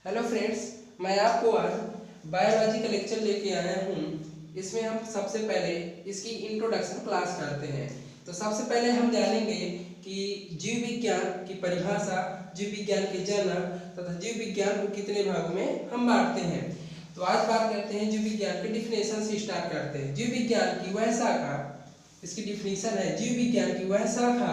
Hello friends, मैं आपको आज बायोलॉजी का लेक्चर लेके आया हूँ। इसमें हम सबसे पहले इसकी इंट्रोडक्शन क्लास करते हैं। तो सबसे पहले हम जानेंगे कि जीव विज्ञान की परिभाषा, जीव विज्ञान के जनक तथा जीव विज्ञान को कितने भागों में हम बांटते हैं। तो आज बात करते हैं जीव विज्ञान के डिफिनेशन से स्टार्ट करते हैं। जीव विज्ञान की वह शाखा, इसकी डिफिनेशन है जीव विज्ञान की वह शाखा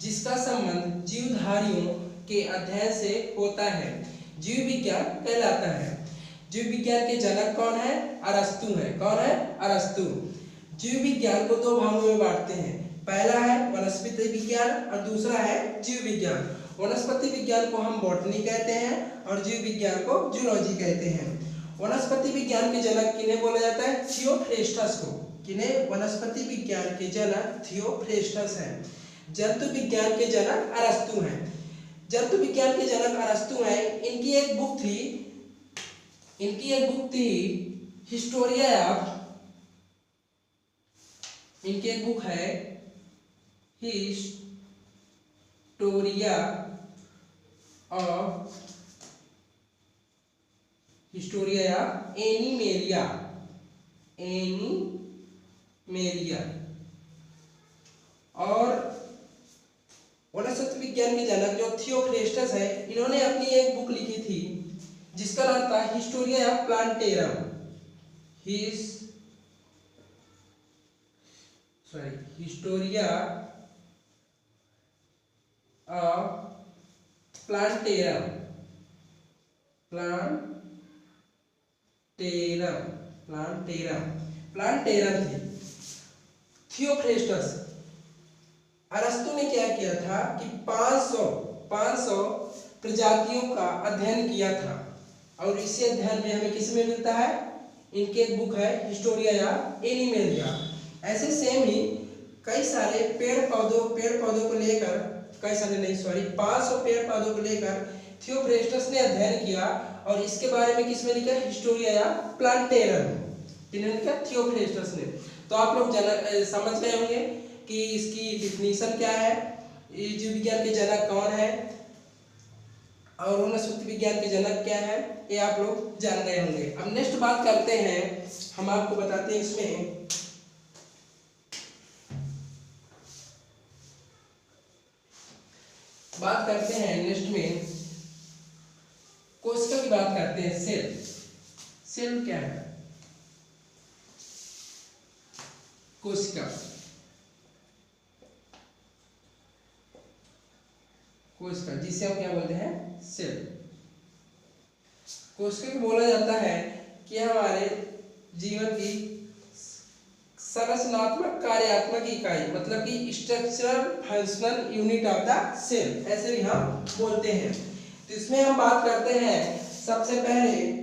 जिसका संबंध जीवधारियों के अध्ययन से होता है, जीव विज्ञान कहलाता है। जीव विज्ञान के जनक कौन है? अरस्तु है। कौन है? अरस्तु। जीव विज्ञान को दो भागों में बांटते हैं। पहला है वनस्पति विज्ञान और दूसरा है जीव विज्ञान। वनस्पति विज्ञान को हम बॉटनी कहते हैं और जीव विज्ञान को जूलॉजी कहते हैं। वनस्पति विज्ञान के जनक किन्हें बोला जाता है? थियोफ्रेस्टस को। किन्हें? वनस्पति विज्ञान के जनक थियोफ्रेस्टस है। जंतु विज्ञान के जनक अरस्तु हैं। जंतु विज्ञान के जनक अरस्तु हैं। इनकी एक बुक थी हिस्टोरिया ऑफ, इनकी एक बुक है हिस्टोरिया ऑफ एनिमेलिया और वनस्पति विज्ञान के जनक जो थियोफ्रेस्टस है, इन्होंने अपनी एक बुक लिखी थी जिसका नाम था Historia of plantarum. Historia of plantarum थी। थियोफ्रेस्टस, अरस्तु ने क्या किया था कि 500 प्रजातियों का अध्ययन किया था और इसी अध्ययन में हमें किस में मिलता है? इनकी एक बुक है हिस्टोरिया या एनिमेलिया। ऐसे सेम ही कई सारे पेड़ पौधों को लेकर 500 पेड़ पौधों को लेकर थियोफ्रेस्टस ने अध्ययन किया और इसके बारे में किस में लिखा? हिस्टोरिया या प्लांटेरम। इन्होंने लिखा थियोफ्रेस्टस ने। तो आप लोग समझ गए होंगे कि इसकी डिफिनीशन क्या है, जीव विज्ञान के जनक कौन है और वनस्पति विज्ञान के जनक क्या है, ये आप लोग जान गए होंगे। अब नेक्स्ट बात करते हैं, हम आपको बताते हैं इसमें बात करते हैं नेक्स्ट में कोशिका की बात करते हैं। सेल क्या है? कोशिका जिसे हम क्या बोलते हैं? सेल। कोशिका को बोला जाता है कि हमारे जीवन की संरचनात्मक कार्यात्मक इकाई, मतलब कि structural functional unit of the cell, ऐसे भी हम बोलते हैं। तो इसमें हम बात करते हैं सबसे पहले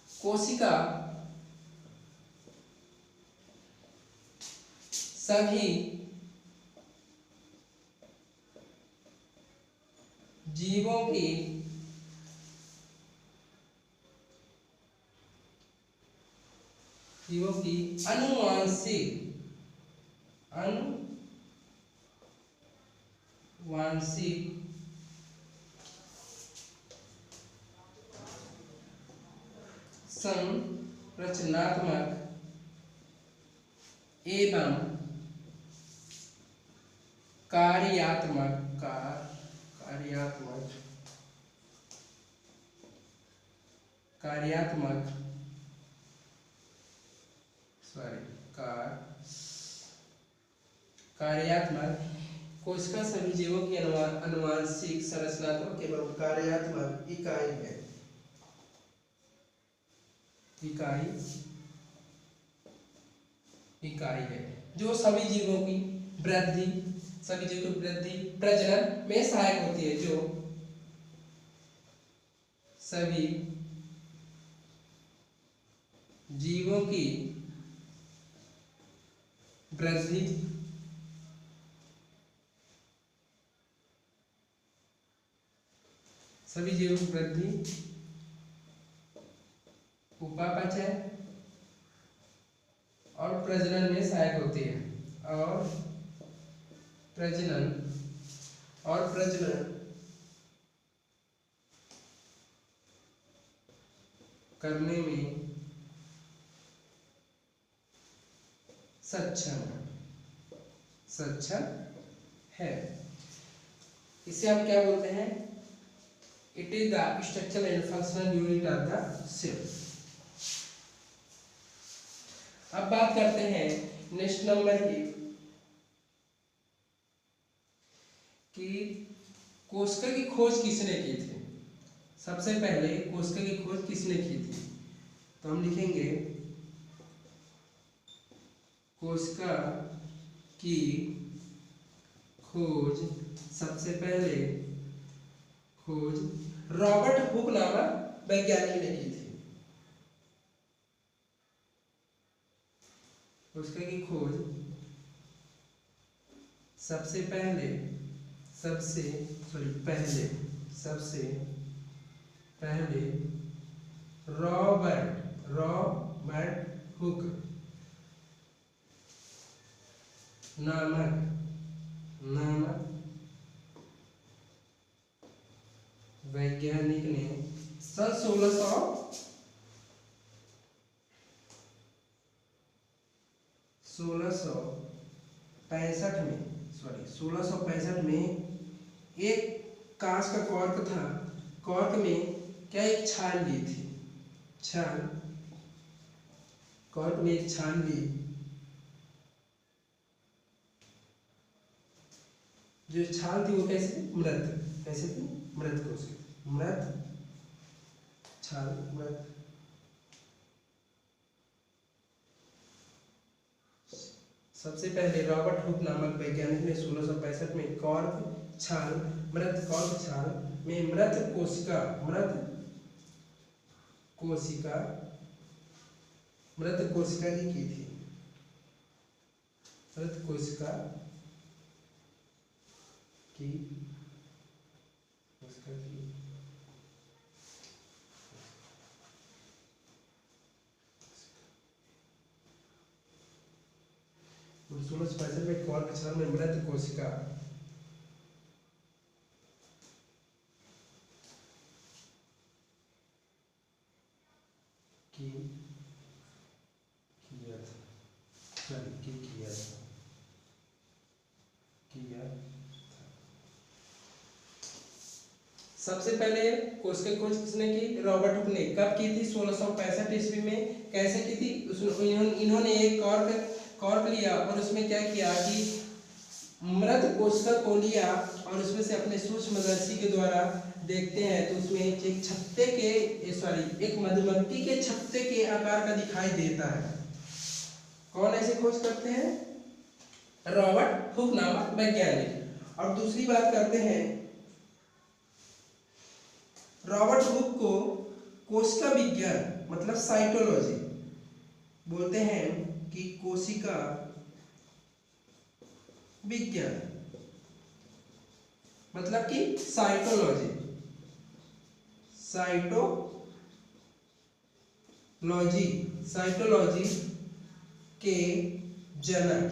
कोशिका सभी जीवों की आनुवांशिक संरचनात्मक एवं कार्यात्मक कोशिका सभी जीवों की आनुवांशिक संरचनात्मक एवं कार्यात्मक इकाई है जो सभी जीवों की वृद्धि प्रजनन में सहायक होती है। जो सभी जीवों की वृद्धि उपापचय और प्रजनन में सहायक होती है। और प्रजनन और प्रजनन करने में सक्षम है। इसे हम क्या बोलते हैं? It is the structural and functional unit of the cell. अब बात करते हैं नेक्स्ट नंबर की कि कोशिका की खोज किसने की थी। सबसे पहले कोशिका की खोज किसने की थी? तो हम लिखेंगे कोशिका की खोज सबसे पहले रॉबर्ट हुक नामक वैज्ञानिक ने की थी। कोशिका की खोज सबसे पहले रॉबर्ट हुक नामक वैज्ञानिक ने सन 1665 में एक कांच का कॉर्क था। कॉर्क में क्या एक छाल ली थी। कॉर्क में एक छाल ली, जो छाल थी वो कैसे थी? मृत कोशिका, मृत। सबसे पहले रॉबर्ट हुक नामक वैज्ञानिक ने 1665 में कॉर्क छाल में मृत कोशिका की थी। मृत कोशिका की और 1665 में कॉर्क छाल में मृत कोशिका किया था। सबसे पहले कोशिका खोज किसने की? रॉबर्ट हुक ने। कब की थी? 1665 ईस्वी में। कैसे की थी? इन्होंने एक कॉर्क लिया और उसमें क्या किया कि मृत कोशिका को लिया और उसमें से अपने सूक्ष्मदर्शी के द्वारा देखते हैं तो उसमें एक मधुमक्खी के छत्ते के आकार का दिखाई देता है। कौन ऐसे खोज करते हैं? रॉबर्ट हुक नामक वैज्ञानिक। और दूसरी बात करते हैं, रॉबर्ट हुक को कोशिका विज्ञान मतलब साइटोलॉजी बोलते हैं कि कोशिका विज्ञान मतलब कि साइटोलॉजी के जनक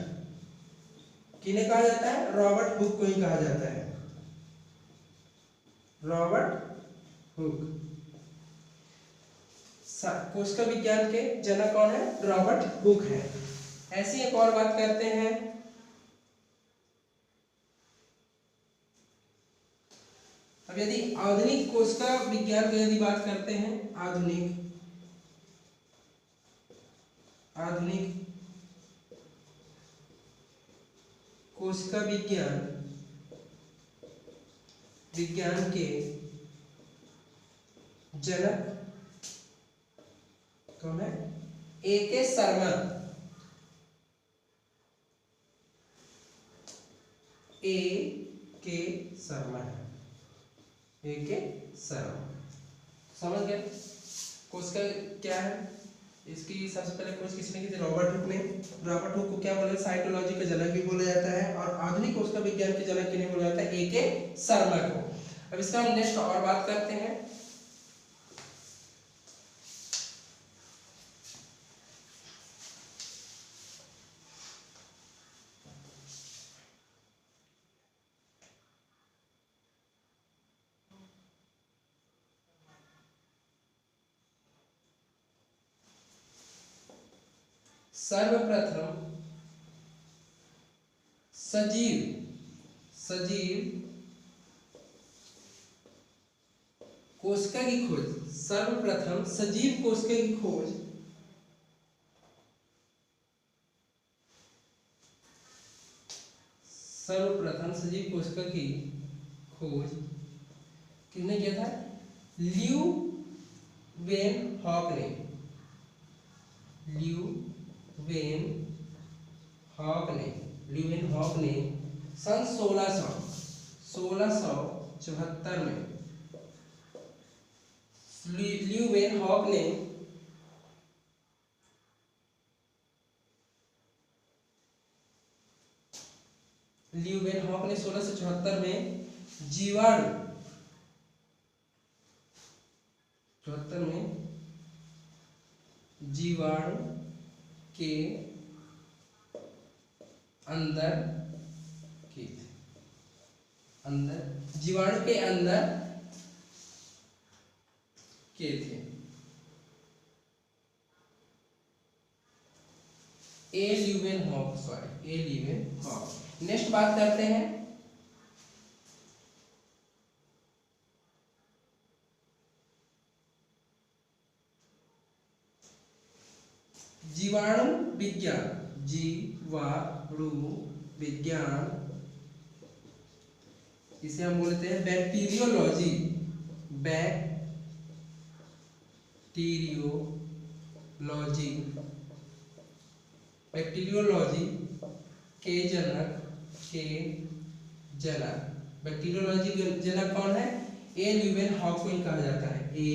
किन्हें कहा जाता है? रॉबर्ट हुक को ही कहा जाता है। रॉबर्ट हुक कोशिका विज्ञान के जनक कौन है? रॉबर्ट हुक है। ऐसी एक और बात करते हैं, अब यदि आधुनिक कोशिका विज्ञान की यदि बात करते हैं, आधुनिक कोशिका विज्ञान के जनक कौन है? A.K. शर्मा। A.K. शर्मा है। A.K. शर्मा समझ गए? कोशिका क्या है? इसकी सबसे पहले खोज किसने की थी? रॉबर्ट हुक ने। रॉबर्ट हुक को क्या बोला? साइटोलॉजी का जनक भी बोला जाता है। और आधुनिक कोशिका विज्ञान के जनक किन्हें बोला जाता है? A.K. शर्मा को। अब इसका हम नेक्स्ट और बात करते हैं, सर्वप्रथम सजीव कोशिका की खोज, सर्वप्रथम सजीव कोशिका की खोज सर्वप्रथम सजीव कोशिका की खोज किसने किया था? ल्यूवेनहॉक ने। ल्यूवेनहॉक ने सन 1674 में ल्यूवेनहॉक ने ल्यूवेनहॉक ने 1674 में जीवाणु के अंदर जीवाणु के अंदर किए थे। ए ल्यूवेनहॉक। नेक्स्ट बात करते हैं जीवाणु विज्ञान, इसे हम बोलते हैं बैक्टीरियोलॉजी के जनक बैक्टीरियोलॉजी के जनक कौन है? ए ल्यूवेनहॉक को ही कहा जाता है। ए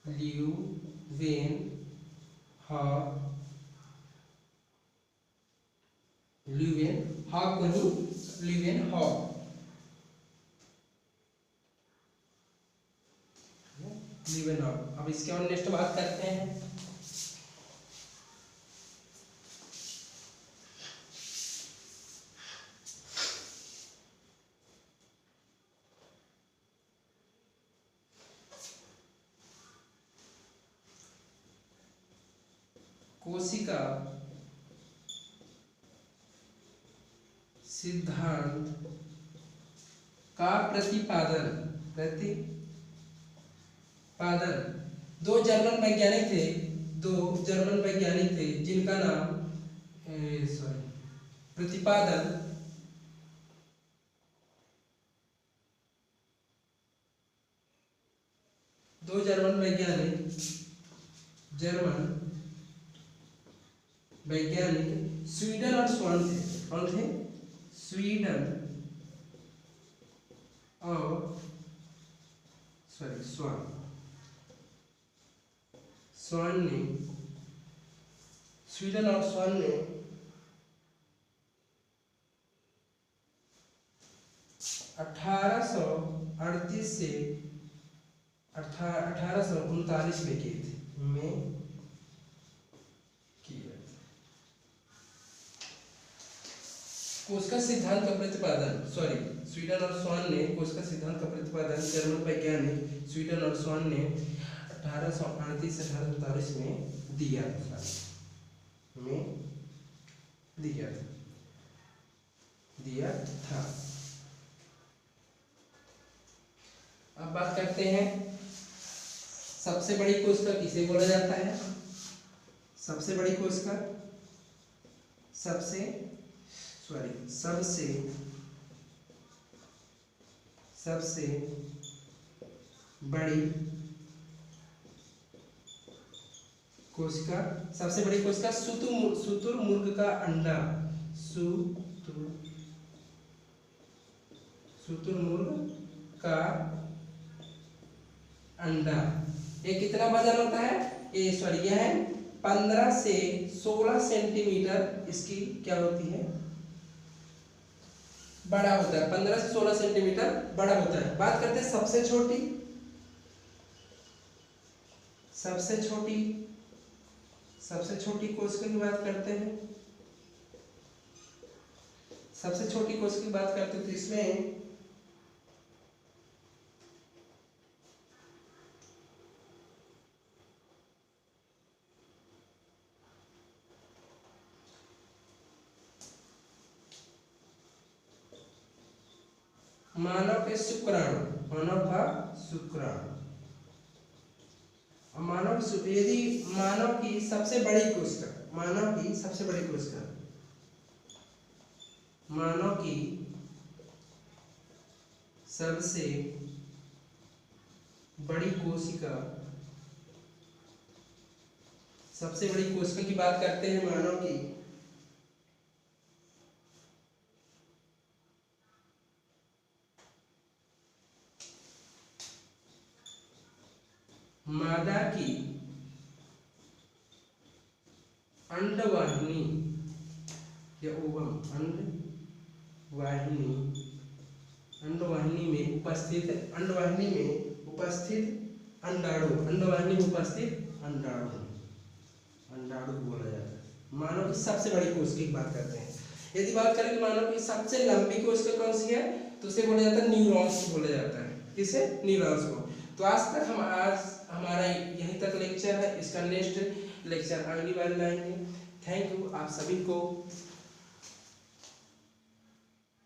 ल्यूवेनहॉक। अब इसके और नेक्स्ट बात करते हैं कोशिका सिद्धांत का प्रतिपादन। दो जर्मन वैज्ञानिक थे जिनका नाम प्रतिपादन दो जर्मन वैज्ञानिक स्वीडन और स्वान थे। कौन थे? स्वीडन और स्वान ने 1838 से 1839 में किए थे। कोशिका सिद्धांत का प्रतिपादन स्वीडन और स्वान ने कोशिका सिद्धांत का प्रतिपादन जर्मन वैज्ञानिक स्वीडन और स्वान ने 1838 से 1839 में दिया था। अब बात करते हैं सबसे बड़ी कोशिका किसे बोला जाता है? सबसे बड़ी कोशिका सबसे बड़ी कोशिका शुतुरमुर्ग का अंडा। शुतुरमुर्ग का अंडा। ये कितना वजन होता है? यह है 15 से 16 सेंटीमीटर। इसकी क्या होती है? बड़ा होता है। 15 से 16 सेंटीमीटर बड़ा होता है। बात करते हैं सबसे छोटी कोशिका की बात करते हैं। सबसे छोटी कोशिका की बात करते हैं तो इसमें मानव के शुक्राणु, मानव का शुक्राणु। यदि मानव की सबसे बड़ी कोशिका, मानव की सबसे बड़ी कोशिका, मानव की सबसे बड़ी कोशिका, सबसे बड़ी कोशिका की बात करते हैं मानव की, मादा की अंडवाहिनी या ओवम, अंडवाहिनी में उपस्थित अंडाणु, अंडवाहिनी में उपस्थित अंडाणु बोला जाता है। मानव की सबसे बड़ी कोशिका की बात करते हैं। यदि बात करें कि मानव की सबसे लंबी कोशिका कौन सी है, तो उसे बोला जाता है न्यूरॉन्स बोला जाता है। किसे? न्यूरॉन्स को। तो आज हमारा यहीं तक लेक्चर है। इसका नेक्स्ट लेक्चर अगली बार लाएंगे। थैंक यू आप सभी को।